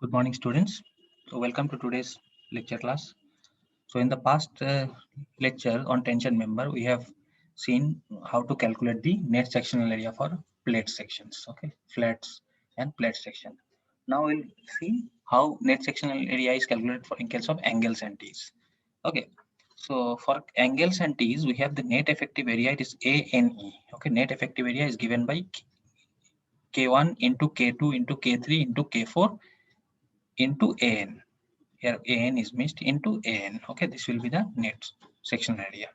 Good morning, students. So welcome to today's lecture class. So in the past lecture on tension member, we have seen how to calculate the net sectional area for plate sections, okay, flats and plate section. Now we'll see how net sectional area is calculated for in case of angles and T's. Okay, so for angles and T's, we have the net effective area. It is ANE. Okay, net effective area is given by K1 into K2 into K3 into K4 into AN. Here AN is mixed into AN. Okay, this will be the net sectional area.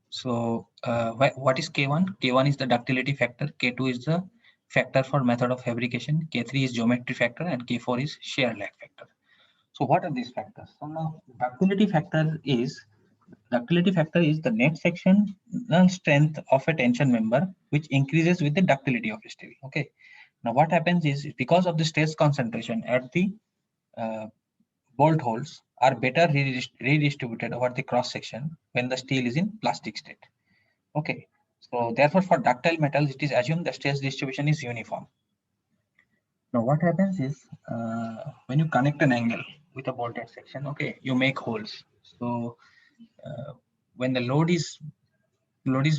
So what is K1? K1 is the ductility factor, K2 is the factor for method of fabrication, K3 is geometry factor, and K4 is shear lag factor. So what are these factors? So now ductility factor is the net sectional strength of a tension member, which increases with the ductility of steel. Okay, now what happens is because of the stress concentration at the uh, bolt holes are better redistributed over the cross section when the steel is in plastic state. Okay, so therefore for ductile metals it is assumed the stress distribution is uniform. Now what happens is when you connect an angle with a bolted section, okay, you make holes. So when the load is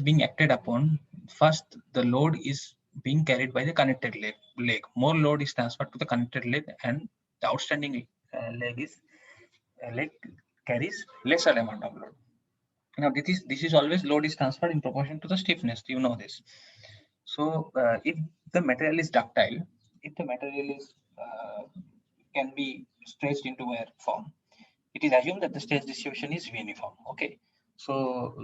being acted upon, first the load is being carried by the connected leg. More load is transferred to the connected leg, and the outstanding leg carries lesser amount of load. Now this is always load is transferred in proportion to the stiffness. You know this. So if the material is ductile, if the material is can be stretched into a form, it is assumed that the stress distribution is uniform. Okay. So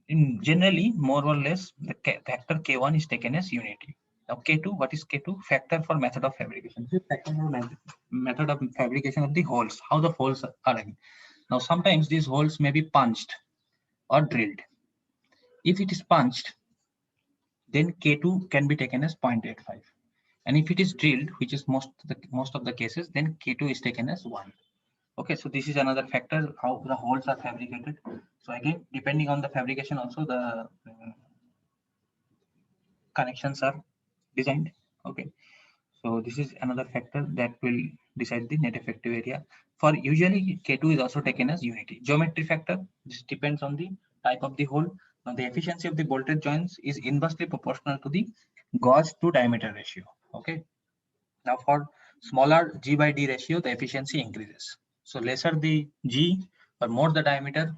in generally, more or less, the factor K1 is taken as unity. Now K2, what is K2? Factor for method of fabrication. This is factor for method of fabrication of the holes. How the holes are in. Now sometimes these holes may be punched or drilled. If it is punched, then K2 can be taken as 0.85. And if it is drilled, which is most of the cases, then K2 is taken as 1. Okay, so this is another factor how the holes are fabricated. So again, depending on the fabrication, also the connections are designed. Okay, so this is another factor that will decide the net effective area. For usually K2 is also taken as unity. Geometry factor, this depends on the type of the hole. Now the efficiency of the bolted joints is inversely proportional to the gauge to diameter ratio. Okay, now for smaller G by D ratio, the efficiency increases. So lesser the G or more the diameter,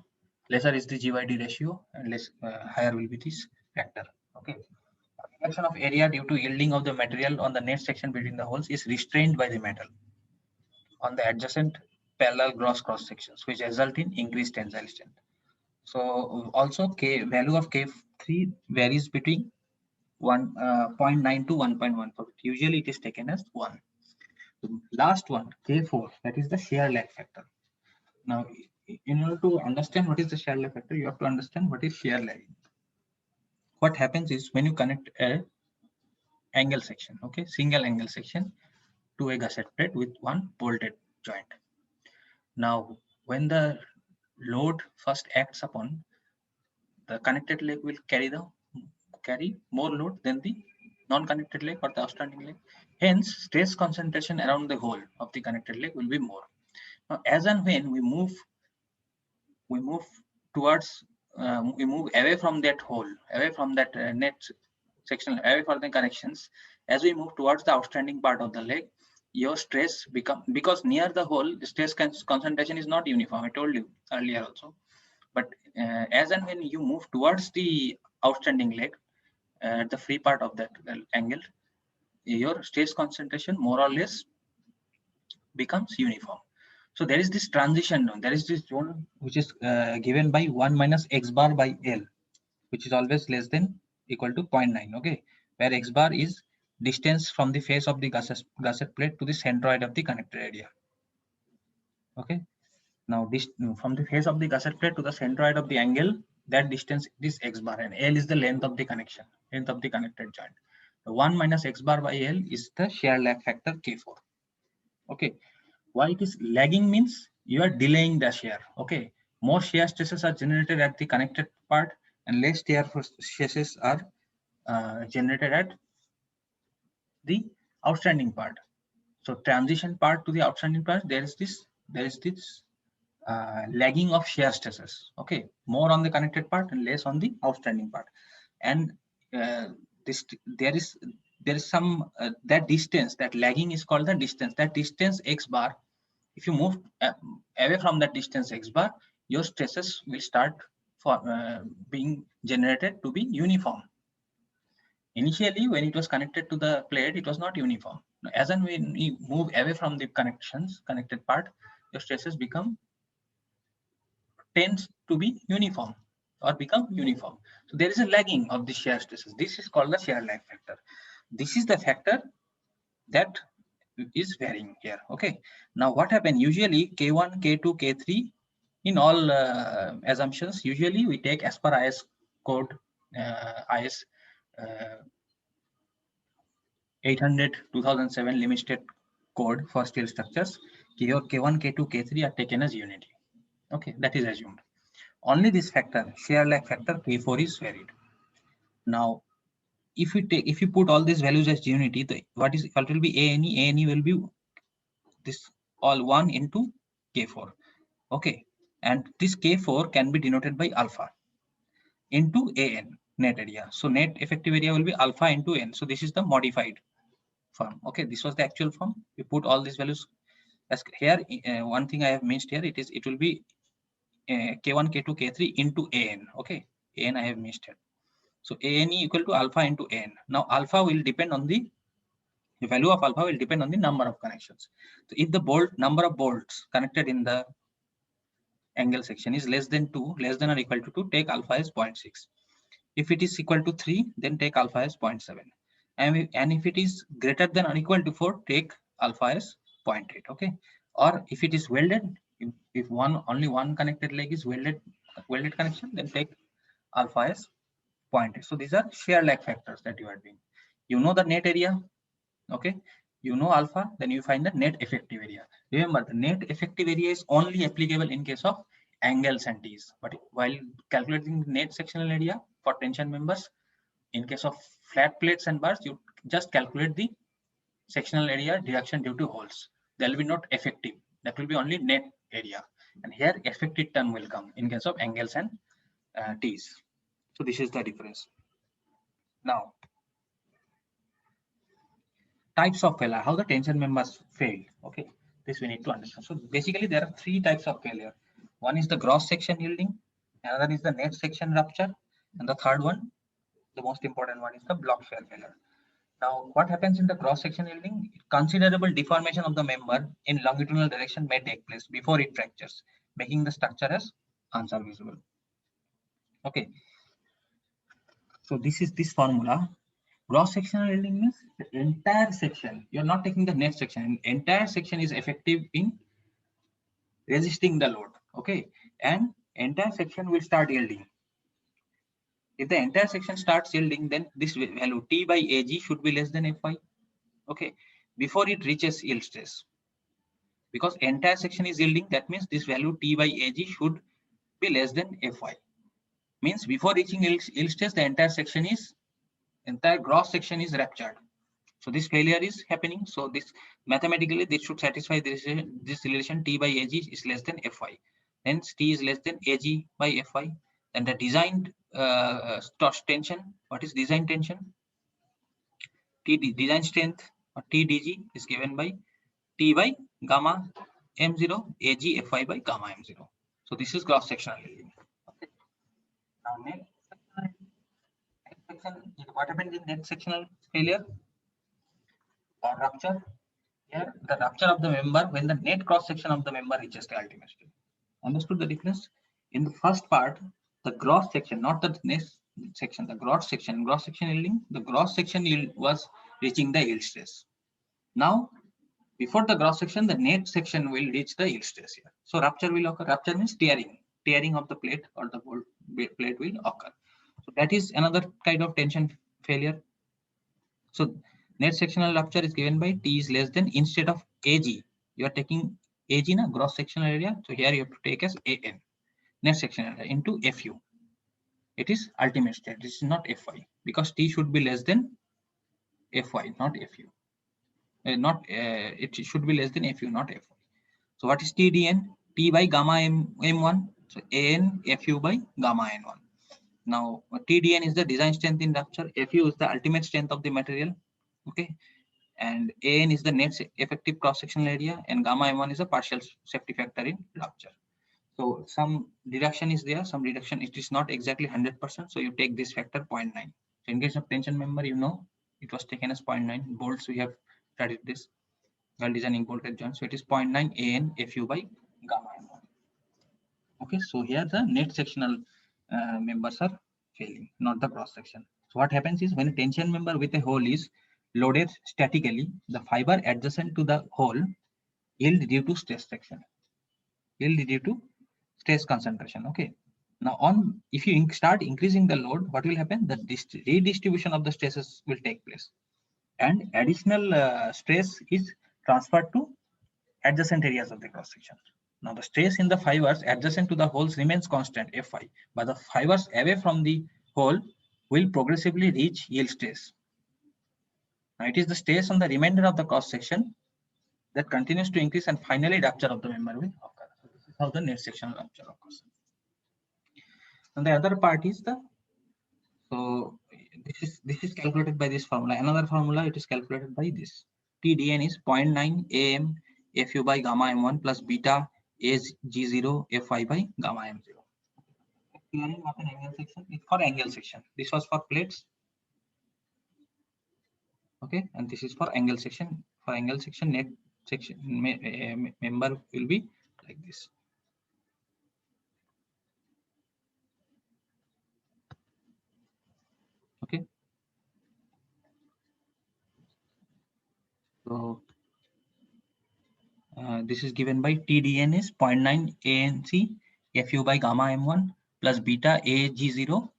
lesser is the G by D ratio, and less higher will be this factor. Okay. Reduction of area due to yielding of the material on the net section between the holes is restrained by the metal on the adjacent parallel gross cross sections, which result in increased tensile strength. So also K value of K3 varies between 1.9 to 1.14. Usually it is taken as 1. The last one, K4, that is the shear lag factor. Now, in order to understand what is the shear lag factor, you have to understand what is shear lag. What happens is when you connect a angle section, okay, single angle section to a gusset plate with one bolted joint. Now, when the load first acts upon, the connected leg will carry more load than the non-connected leg or the outstanding leg. Hence, stress concentration around the hole of the connected leg will be more. Now, as and when we move towards, we move away from that hole, away from that net section, away from the connections. As we move towards the outstanding part of the leg, your stress because near the hole, the stress concentration is not uniform. I told you earlier also. But as and when you move towards the outstanding leg, at the free part of that angle, your stress concentration more or less becomes uniform. So there is this transition zone. There is this zone which is given by 1 minus x bar by L, which is always less than equal to 0.9. Okay, where x bar is distance from the face of the gusset plate to the centroid of the connector area. Okay, now this from the face of the gusset plate to the centroid of the angle, that distance is x bar, and L is the length of the connection, length of the connected joint. The 1 minus x bar by L is the shear lag factor K4. Okay, why it is lagging means you are delaying the shear. Okay, more shear stresses are generated at the connected part and less shear stresses are generated at the outstanding part. So transition part to the outstanding part, there is this lagging of shear stresses. Okay, more on the connected part and less on the outstanding part. And this there is some that distance, that lagging is called the distance. That distance x bar, if you move away from that distance x bar, your stresses will start for being generated to be uniform. Initially, when it was connected to the plate, it was not uniform. As and when we move away from the connected part, your stresses tends to be uniform or become uniform. So there is a lagging of the shear stresses. This is called the shear lag factor. This is the factor that is varying here. Okay. Now what happened? Usually K1, K2, K3 in all assumptions, usually we take as per IS code, IS 800 2007 limited code for steel structures. Your K1, K2, K3 are taken as unity. Okay, that is assumed. Only this factor, shear lag factor K4 is varied. Now, if you put all these values as unity, what will be ANE? ANE will be this all 1 into K4. Okay, and this K4 can be denoted by alpha into AN, net area. So net effective area will be alpha into N. So this is the modified form. Okay, this was the actual form. We put all these values as here. One thing I have missed here, it will be K1, K2, K3 into AN. Okay, AN I have missed here. So ANE equal to alpha into AN. Now alpha will depend on the value of alpha will depend on the number of connections. So if the number of bolts connected in the angle section is less than 2, less than or equal to 2, take alpha as 0.6. If it is equal to 3, then take alpha as 0.7. And if it is greater than or equal to 4, take alpha as 0.8. Okay. Or if it is welded, if only one connected leg is welded connection, then take alpha as 0.8. So these are shear lag factors that you are doing. You know the net area. Okay. You know alpha, then you find the net effective area. Remember, the net effective area is only applicable in case of angles and T's. But while calculating the net sectional area for tension members, in case of flat plates and bars, you just calculate the sectional area deduction due to holes. There will be not effective. That will be only net area. And here effective term will come in case of angles and T's. So this is the difference. Now, types of failure, how the tension members fail. Okay, this we need to understand. So basically there are 3 types of failure. One is the gross section yielding, another is the net section rupture, and the third one, the most important one, is the block shear failure. Now what happens in the cross section yielding? Considerable deformation of the member in longitudinal direction may take place before it fractures, making the structure as unserviceable. Okay, so this is this formula. Gross sectional yielding means the entire section. You're not taking the net section. Entire section is effective in resisting the load. Okay, and entire section will start yielding. If the entire section starts yielding, then this value T by Ag should be less than Fy. Okay, before it reaches yield stress. Because entire section is yielding, that means this value T by Ag should be less than Fy. Means before reaching yield stress, the entire gross section is ruptured. So this failure is happening. So this mathematically this should satisfy this relation T by Ag is less than Fy. Hence T is less than Ag by Fy. And the designed tension, what is design tension? Design strength or TDG is given by T by gamma M0 Ag Fy by gamma M0. So this is cross sectional yielding. Okay. Now net section, what happened in net sectional failure or rupture? Here the rupture of the member when the net cross section of the member reaches the ultimate state. Understood the difference? In the first part, the gross section, not the net section, the gross section yielding, the gross section yield was reaching the yield stress. Now, before the gross section, the net section will reach the yield stress here. So rupture will occur. Rupture means tearing of the plate or the bolt plate will occur. So that is another kind of tension failure. So net sectional rupture is given by T is less than, instead of Ag, you are taking Ag in a gross sectional area. So here you have to take as An, net sectional area, into Fu. It is ultimate state. This is not Fy, because T should be less than Fy, not Fu. it should be less than Fu, not Fy. So what is TDN? T by gamma m1. So An Fu by gamma n1. Now TDN is the design strength in rupture. Fu is the ultimate strength of the material. Okay. And An is the net effective cross-sectional area, and gamma m1 is a partial safety factor in rupture. So some reduction is there, some reduction, it is not exactly 100%. So you take this factor 0.9. So in case of tension member, you know, it was taken as 0.9. Bolts, we have studied this while designing bolted joints. So it is 0.9 An Fu by gamma m1. Okay, so here the net sectional members are failing, not the cross section. So what happens is when a tension member with a hole is loaded statically, the fiber adjacent to the hole yield due to stress section, yield due to stress concentration. Okay. Now on, if you start increasing the load, what will happen? The redistribution of the stresses will take place, and additional stress is transferred to adjacent areas of the cross section. Now the stress in the fibers adjacent to the holes remains constant Fi, but the fibers away from the hole will progressively reach yield stress. Now it is the stress on the remainder of the cross section that continues to increase, and finally rupture of the member will occur. So this is how the net sectional rupture occurs. And the other part is the, so this is calculated by this formula. Another formula, it is calculated by this. TDN is 0.9 Am Fu by gamma m1 plus beta G0 Fi by gamma m0. Clearing what an angle section is for angle section. This was for plates. Okay, and this is for angle section. For angle section, net section member will be like this. Okay. So this is given by TDN is 0.9 ANC Fu by gamma m1 plus beta Ag0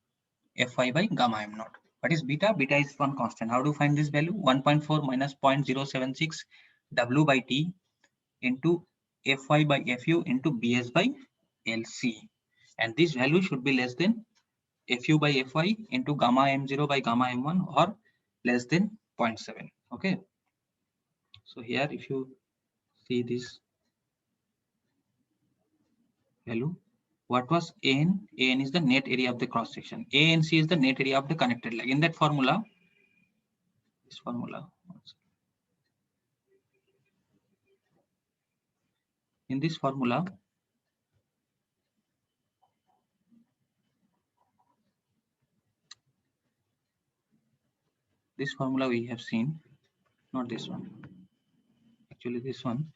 Fi by gamma m0. What is beta? Beta is one constant. How to find this value? 1.4 minus 0.076 W by T into Fi by Fu into Bs by Lc. And this value should be less than Fu by Fi into gamma m0 by gamma m1 or less than 0.7. Okay. So here if you see this value, what was An? An is the net area of the cross section. ANC is the net area of the connected leg. In that formula, this formula, in this formula, this formula we have seen, not this one, actually this one.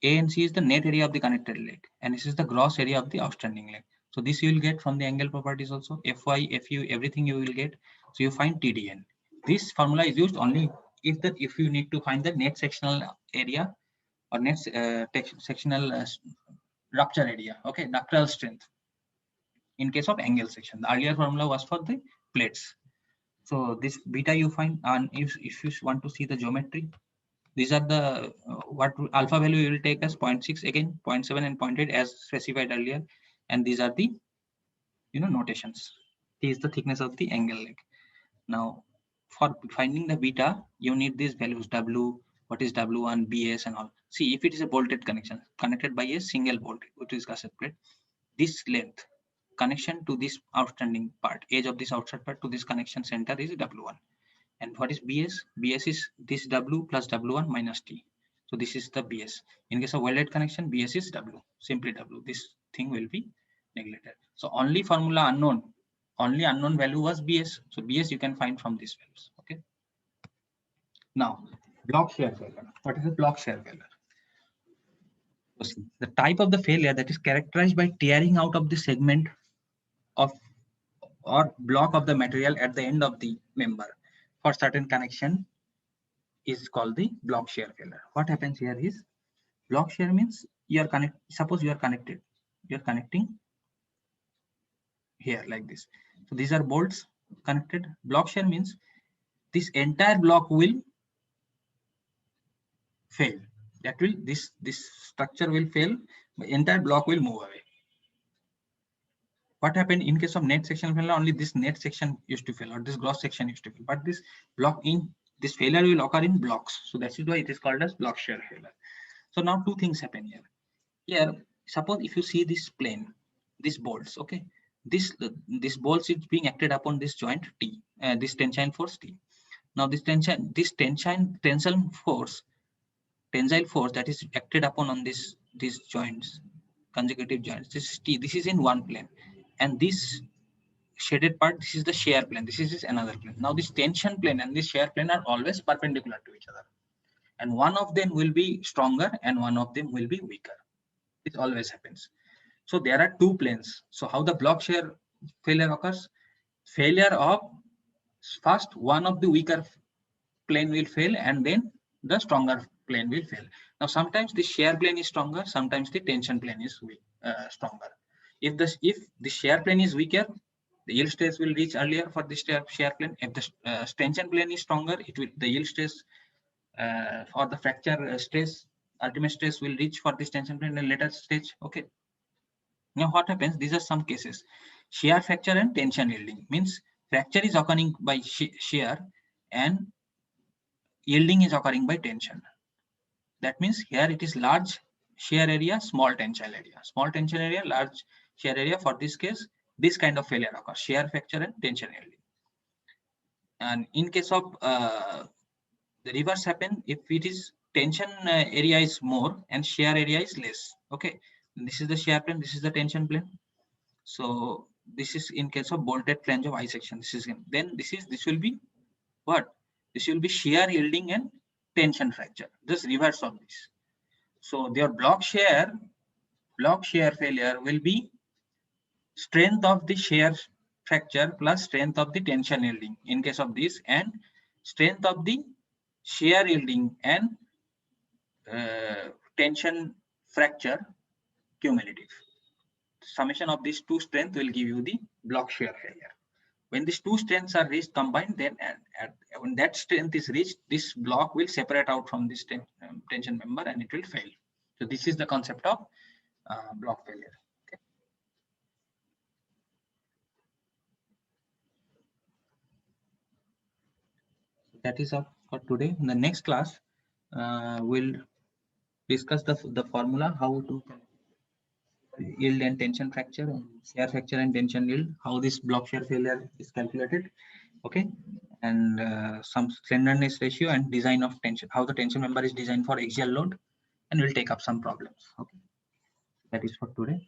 ANC is the net area of the connected leg, and this is the gross area of the outstanding leg. So this you will get from the angle properties also. Fy, Fu, everything you will get. So you find TDN. This formula is used only if you need to find the net sectional area or net sectional rupture area. Okay, ductile strength. In case of angle section, the earlier formula was for the plates. So this beta you find, and if you want to see the geometry, these are the what alpha value you will take as 0.6, again 0.7 and 0.8 as specified earlier, and these are the notations. T is the thickness of the angle leg. Now for finding the beta, you need these values W, what is W1, BS and all. See, if it is a bolted connection connected by a single bolt, which is gusset plate, this length connection to this outstanding part, edge of this outside part to this connection center is W1. And what is BS? BS is this W plus W1 minus T. So this is the BS. In case of welded connection, BS is W, simply W. This thing will be neglected. So only formula unknown, only unknown value was BS. So BS you can find from these values. Okay. Now, block shear failure. What is a block shear failure? The type of the failure that is characterized by tearing out of the segment of or block of the material at the end of the member for certain connection is called the block shear failure. What happens here is, block shear means you are suppose you are connected, you are connecting here like this. So these are bolts connected. Block shear means this entire block will fail. That will, this structure will fail, the entire block will move away. What happened in case of net section failure? Only this net section used to fail, or this gross section used to fail, but this block in This failure will occur in blocks. So that is why it is called as block shear failure. So now two things happen here. Here, suppose if you see this plane, these bolts, okay, this bolts is being acted upon this joint T, this tensile force T. Now this tensile force that is acted upon on these joints, consecutive joints, this T, this is in one plane, and this shaded part, this is the shear plane, this is another plane. Now this tension plane and this shear plane are always perpendicular to each other, and one of them will be stronger and one of them will be weaker. It always happens. So there are two planes. So how the block shear failure occurs? Failure of first one of the weaker plane will fail, and then the stronger plane will fail. Now sometimes the shear plane is stronger, sometimes the tension plane is stronger. If the shear plane is weaker, the yield stress will reach earlier for the shear plane. If the tension plane is stronger, the yield stress for the fracture stress, ultimate stress will reach for this tension plane in a later stage. Okay. Now what happens? These are some cases. Shear fracture and tension yielding means fracture is occurring by shear and yielding is occurring by tension. That means here it is large shear area, small tensile area. Small tension area, large shear area. For this case, this kind of failure occurs: shear fracture and tension yielding. And in case of the reverse happen, if it is tension area is more and shear area is less. Okay, this is the shear plane, this is the tension plane. So this is in case of bolted flange of I section. This is then this will be what? This will be shear yielding and tension fracture. Just reverse of this. So their block shear failure will be strength of the shear fracture plus strength of the tension yielding in case of this, and strength of the shear yielding and tension fracture cumulative. Summation of these two strengths will give you the block shear failure. When these two strengths are reached combined, then when that strength is reached, this block will separate out from this tension member and it will fail. So this is the concept of block failure. Okay. That is all for today. In the next class, we'll discuss the formula how to yield and tension fracture, and shear fracture and tension yield, how this block shear failure is calculated. Okay, and some slenderness ratio and design of tension, how the tension member is designed for axial load, and we'll take up some problems. Okay, that is for today.